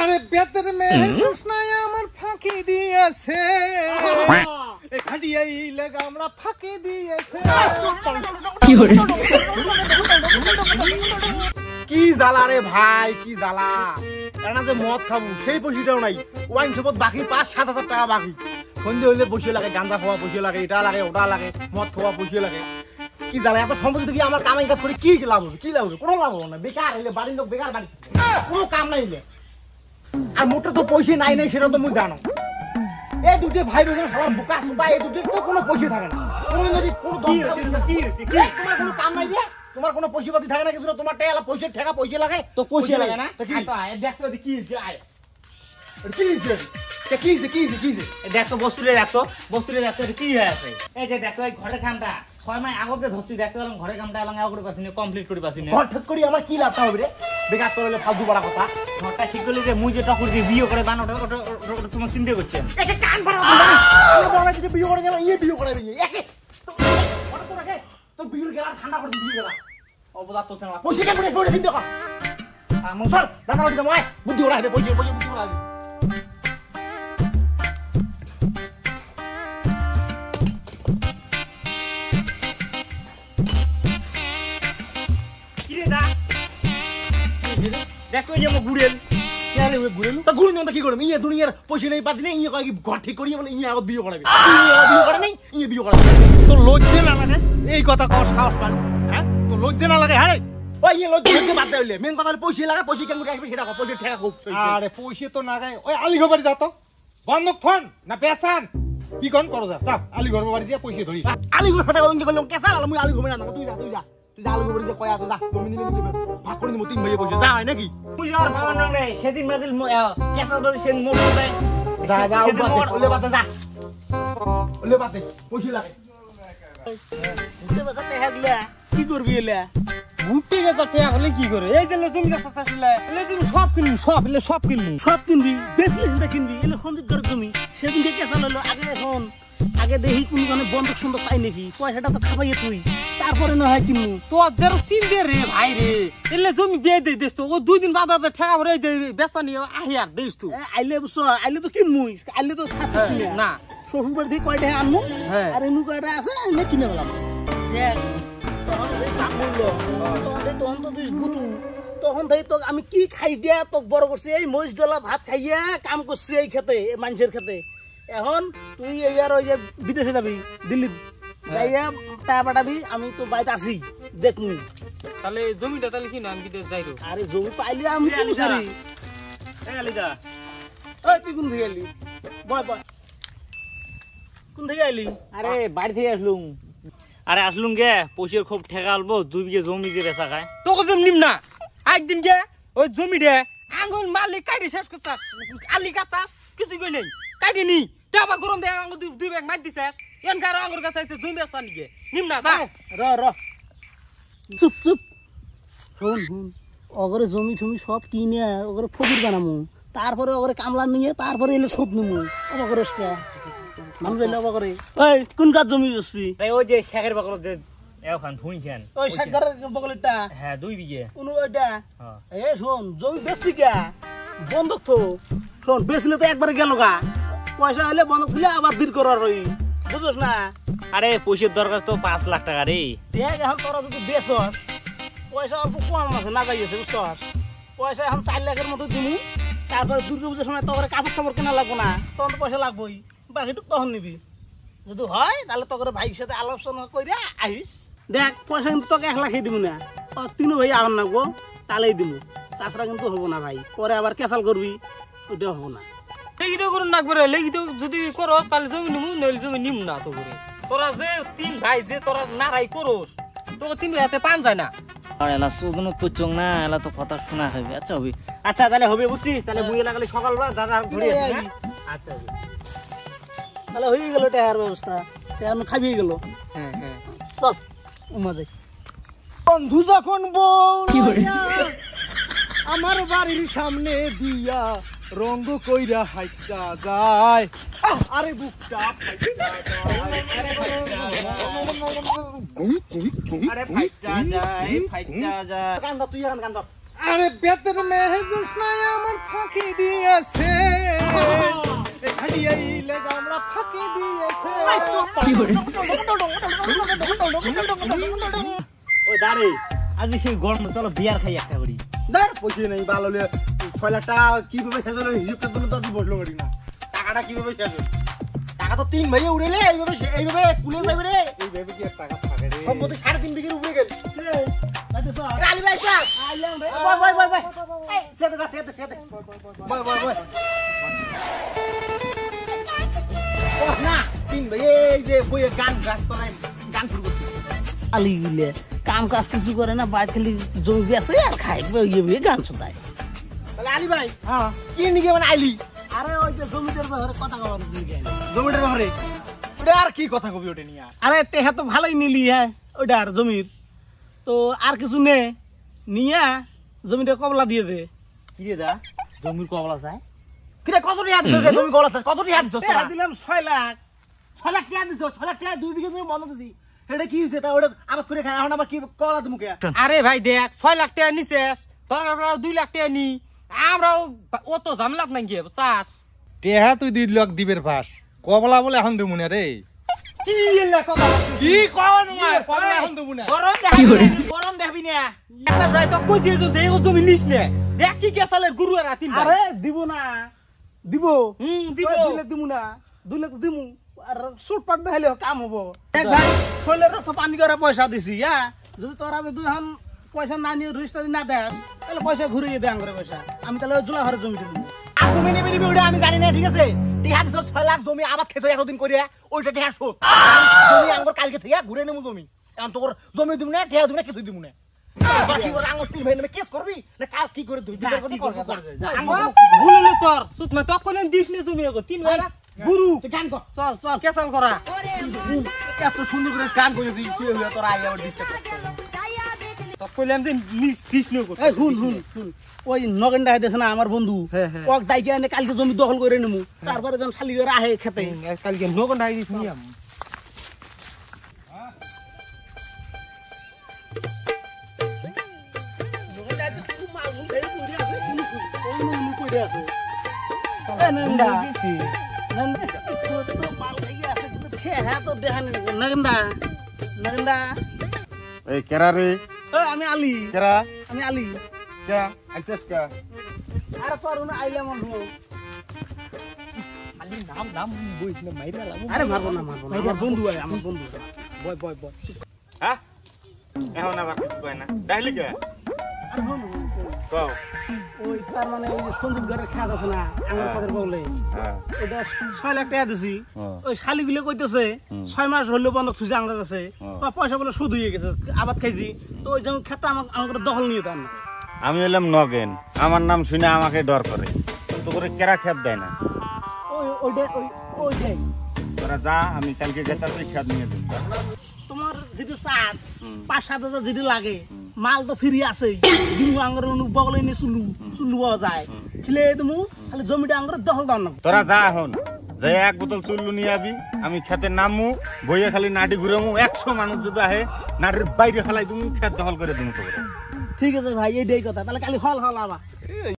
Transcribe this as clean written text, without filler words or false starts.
আরে বেতের মেয়ে কৃষ্ণায় আমার ফাঁকি দিয়েছে খাটিয়াই লাগা আমরা ফাঁকি দিয়েছে কি করে কি জ্বালা রে ভাই কি জ্বালা এনা যে মদ খাবো সেই পয়সাটাও নাই ওয়াইন শপত বাকি ৫-৭ হাজার টাকা বাকি সন্ধে হইলে বসে লাগে গাঁজা খাওয়া বসে লাগে এটা লাগে ওটা লাগে মদ খাওয়া বসে লাগে কি জ্বালা এত সম্পত্তি থেকে আমার কামাই কাজ করে কি লাভ হবে কি লাভ হবে কোনো লাভ হবে না বেকার হইলে বাড়ির লোক বেকার বাড়ি কোনো কাম নাই হইলে আর মোটা তো পয়সা নাই নাই সেটা তো মুই জানো এই দুটো ভাই বোনের সবার বোকা সুবা এই দুটো তো কোনো পয়সা থাকে না কোনো যদি কোনো তোমার কোনো কাম নাই রে তোমার কোনো পয়সাপাতি থাকে না কিছু না তোমার টাকা পয়সা ঠেকা পয়সা লাগে তো পয়সা লাগে না তো আয় দেখতো কি হইছে আয় কি হইছে কি দেখতো বস্তুরে দেখতো কি হয়ে আছে এই যে দেখতো এই ঘরের কামটা 6 মাস আগতে ধরছি দেখতে গেলাম ঘরের কামটা এলাম করে পাছিনি কমপ্লিট করে পাছিনি ঘর ঠিক করি আমার কি লাভটা হবে রে বেকার করলে ফালতু বড় কথা ঘরটা ঠিক করলে যে মুই যে টকুর দিয়ে বিয়ে করে বানাটা ওটা তোমার চিন্তা করছেন একে কান ফাড়া আমি বড় যদি বিয়ে করে গেল বিয়ে করে একে তো বিয়ের গেলা ঠান্ডা করে দিয়ে গেলা অবদাত তো না পয়সা কেন পড়ে দিন দেখো মনসর দাদা ওটা মই বুদ্ধি ওড়া হবে পয়সা বুদ্ধি ওড়া হবে কি রে দা দেখো যে আমার গুড়েল यार वे गुरेलु त गुरु न त की गरम इया दुनियार पैसा नै पाति नै इया कहि घर ठीक करिए बले इया आगत बियो कराबे इया बियो करे नै इया बियो कराबे तो लज्जा ना लागे এই কথা কর সাহস পান হ্যাঁ তো লজ্জা না লাগে হ্যাঁ ওই ইয়া লজ্জা বাদ দেইলে মেন কথা পয়সা লাগা পয়সা কেন রাখবে সেটা কো পয়সা ঠেকা খুব আরে পয়সা তো না গায় ওই আলী ঘর বাড়ি যা তো বন্ধক ফোন না পেছান কি কোন করো যা চাপ আলী ঘর বাড়ি যা পয়সা ধরি আলী ঘর ফাটা গঞ্জ করলাম কেসা আমি আলী ঘর না তুই যা তুই আলী ঘর বাড়ি যা কয়া তো যা তুমি নিলে ভাগ করে দিমু তিন ভাইয়ে পয়সা যা হয় নাকি বুঝার ভাবনা নং রে সেদিন মাজিল কেসাল বাজি সেদিন মোট দেয় যা যা ওলে বাতা যা ওলে বাতে পয়সা লাগে উঠে বাজাতে হাগলা কি করবি এলা ঘুরতে গেছে টাকা হলে কি করে এই যে জমিটা চাষাছিলে এলে তুমি সব কিনবি সব কিনবি বেশি হিন্দা কিনবি এলে সঞ্জিত করে জমি সেদিন দিয়ে কেসাল হলো আগে এখন আগে দেখি কোন কোন বন্ধক সুন্দর পাই নাকি পয়সাটা তো খাবাইয়ে তুই তারপরে না হয় কিনু তো যারা চিনবে রে ভাই রে এলে জমি দিয়ে দে দেস তো ও 2 দিন বাদ বাদ টাকা ভরে যে বেচা নিয়ে আহি আর দেস তুই আইলে বুঝছ আইলে তো কিনমুই আইলে তো ছাড়তেছি না শ্বশুর বাড়ি থেকে কয়টা আনমু আর এনু কয়টা আছে আমি কিনে গেলাম তখন তো তুই গুতু তখন থেকে তো আমি কি খাই দিয়া তোক বড় করছি এই মহিষ ডলা ভাত খাইয়া কাম করছি এই খেতে মানুষের খেতে এখন তুই এইবার ওই যে বিদেশে যাবি দিল্লি যাইয়া টাকা পাঠাবি আমি তো বাড়িতে আছি দেখুন তাহলে জমিটা তাহলে কি নাম বিদেশ যাই তো আরে জমি পাইলে আমি কি করি আলিদা ওই তুই কোন থেকে এলি বয় কোন থেকে এলি আরে বাড়ি থেকে আসলুম আরে আসলুম গে পয়সা খুব ঠেকা আলবো 2 বিঘে জমি যে বেচা খায় তোকে জমি নিম না একদিন গে ওই জমিটা আঙ্গুল মালিক কাটি শেষ করছাস আলি কাটাস কিছু কই নাই কাটি নি তে আবার গরম দে আঙ্গুল 2 ব্যাগ মার দিছাস এন কার আঙ্গুল কাছে আছে জমি বেচা নিগে নিম না যা র চুপ শুন অগরে জমি টমি সব কিনে অগরে ফকির বানামু তারপরে অগরে কামলা নিয়ে তারপরে এলে সব নিমু অগরে মানুষ এলে অগরে ওই কোন কাজ জমি বেচবি ওই যে শেখের বকল যে এখন ভুঁই খান ওই শেখের বকলটা হ্যাঁ 2 বিঘে কোন ওইটা এ শোন জমি বেচবি কে বন্ধক তো শোন বেচলে তো একবারে গেল গা পয়সা হলে বন্ধক দিলে আবার দিন করার রই বুঝছ না আরে পয়সার দরকার তো 5 লাখ টাকা রে দেখ এখন তোরা যদি বেচস পয়সা অল্প কম আছে না যাইছে বুঝছস পয়সা এখন 4 লাখের মতো দিমু তারপরে দুর্গা পূজার সময় তোর কাপড় কেনা লাগবো না তখন তো পয়সা লাগবেই বাকিটুক তখন নিবি যদি হয় তাহলে তোর ভাইয়ের সাথে আলোচনা কইরা আইস দেখ পয়সা কিন্তু তোকে 1 লাখই দিব না তিনও ভাই আবার নাগবো তাহলেই দিব তাছাড়া কিন্তু হবো না ভাই পরে আবার ক্যাসাল করবি ওইটা হবো না লেগিতে করুন না করে লেগিতে যদি করস তাহলে জমি নিমু নইলে জমি নিম না তো করে তোরা যে 3 ভাই যে তোরা নারাই করস তোকে 3 হাতে পান যায় না আর এলা সুদন পুচং না এলা তো কথা শোনা হবে আচ্ছা হবে আচ্ছা তাহলে হবে বুঝছিস তাহলে মুই লাগালে সকালবেলা দাদা ঘুরে আসবি আচ্ছা তাহলে হয়ে গেল টায়ার ব্যবস্থা টায়ার খাবি গেল হ্যাঁ চল উমাদে বন্ধু যখন বউয়া আমার বাড়ির সামনে দিয়া রঙ্গ কইরা হাইটা যায় আরে বুকটা ফাইটা যায় আরে ফাইটা যায় কান্দা তুই এখন কান্দা আরে বেতের মেহজুস নাই আমার ফাঁকি দিয়েছে খাইয়াইলে গামলা ফাঁকি দিয়েছে ওই দাঁড়ে আজ সেই গরম চলো বিয়ার খাই একটা করি ধর পয়সা নেই ভালো হলে 6 লাখ টাকা কিভাবে শেষ হলো হিসাবটা তুমি তো আজ বসলো করি না টাকাটা কিভাবে শেষ হলো টাকা তো 3 ভাইয়ে উড়েলে এইভাবে কুলে যাবে রে এইভাবে কি টাকা থাকে রে সম্পত্তি 3.5 বিঘের উপরে গেল আলি ভাই চল আইলাম রে বয় এই সেতে বয় না 3 ভাইয়ে এই যে বইয়ে গান গাছ তোলাই গান শুরু করতে আলি গিলে কাম কাজ কিছু করে না বাইরে খালি জমি বেছে আর খাইবে ইয়ে গান শোনায় তাহলে আলি ভাই হ্যাঁ কি নিকে মানে আইলি আরে ওই যে জমিটার ব্যাপারে কথা কবার দিকে জমিটার ব্যাপারে ওটা আর কি কথা কবি ওটা নিয়ে আরে টেহা তো ভালোই নিলি হ্যাঁ ওইটা আর জমির তো আর কিছু নে নিয়া জমিটা কবলা দিয়ে দে কি রে দা জমির কবলা চাই কিরে কত টাকা দিছস রে তুমি গলা কত টাকা দিছস টাকা দিলাম 6 লাখ 6 লাখ টাকা দিছস 6 লাখ টাকা 2 বিঘা জমি বন্ধ দিছি এটা কি হইছে তা ওটা আবাদ করে খায় এখন আবার কি কলা দিমু কে আরে ভাই দেখ 6 লাখ টাকা নিছিস তোর 2 লাখ টাকা নি আমরাও অত ঝামেলাত নাই গিয়ে চাস টেহা তুই 2 লাখ দিবের ফাঁস কবলা বলে এখন দেবো না রে কি এলা কথা কি কও না কবলা এখন দেবো না গরম দেখবি না আচ্ছা ভাই তো কইছি যে দেও জমি নিস নে দেখ কি গেছালের গুরু আর তিন ভাই আরে দিব না দিব দিব 2 লাখ দিব না 2 লাখ দিমু আর সুট পাট দেখাইলে কাম হবো দেখ ভাই শৈলের তো পানি করে পয়সা দিছি হ্যাঁ যদি তোর আমি দুইখান পয়সা না নিয়ে রেজিস্ট্রি না দেন তাহলে পয়সা ঘুরিয়ে দেন করে পয়সা আমি তাহলে ওই জুলা ঘরে জমি দেবো তুমি নিবি ওটা আমি জানি না ঠিক আছে টিহা দিছস 6 লাখ জমি আবাদ খেতে একদিন করিয়া ওইটা টিহা শোধ জমি আঙ্গুর কালকে থেকে ঘুরে নেমু জমি এখন তোর জমি দিমু না টিহা দিমু না কিছু দিমু না কি করে আঙ্গুর 3 ভাই নামে কেস করবি না কাল কি করে দুই বিচার করবি ভুল হলো তোর সুত মে তো কোন দিস নে জমি গো তিন ভাই গুরু তুই গান কর চল চল কেসাল করা এত সুন্দর করে গান কইলি তুই শুয়ে হয়ে তোর আইয়া ডিস্টার্ব করছিস তো কইলাম যে নিস দিস নে গো এই শুন ওই নগেন্ডা হইতেছে না আমার বন্ধু ওক দাইকে এনে কালকে জমি দখল করে নেমু তারপরে যখন খালি করে আহে খেতে কালকে নগন ডাই দিস নিয়াম এই কেরা রে আমি আলি কেরা আমি আলি কে আইছস কে আরে তোর আইলাম খালি নাম বইছ না মাইরা লাগো আরে মারবো না আমার বন্ধু আমার বন্ধু বয় হ্যাঁ এখন আবার কিছু কয় না ডাইলি কে কও ওই তার মানে ওই সন্দীপ ঘরের খাত আছে না আমার কথার বলে হ্যাঁ ওটা 6 লাখ টাকা দিছি ওই শালিগুলো কইতেছে 6 মাস হলো বন্ধ সুজা আঙ্গা গেছে পয়সা বলে সুদ হয়ে গেছে আবাদ খাইছি তো ওই জমি খেতে আমাকে দখল নিয়ে দেন আমি হলাম নগেন আমার নাম শুনে আমাকে ডর করে তো করে কেরা খেত দেয় না ওইটাই তোরা যা আমি কালকে যেতে খেত নিয়ে দিন তোমার যেটা চার্জ 5-7 হাজার যেটা লাগে মাল তো ফ্রি আছে দিমু আঙ্গর বগলে নিয়ে চুলু পাওয়া যায় খেলে দিমু খালি জমিটা আঙ্গর দখল দাও না তোরা যা এখন যে 1 বোতল চুল্লু নিয়ে আবি আমি খেতে নামমু বইয়ে খালি নাটি ঘুরেমু 100 মানুষ যদি আহে নাটির বাইরে ফেলাই তুমি খেত দখল করে দিমু তো ঠিক আছে ভাই এইটাই কথা তাহলে কালি হল আবার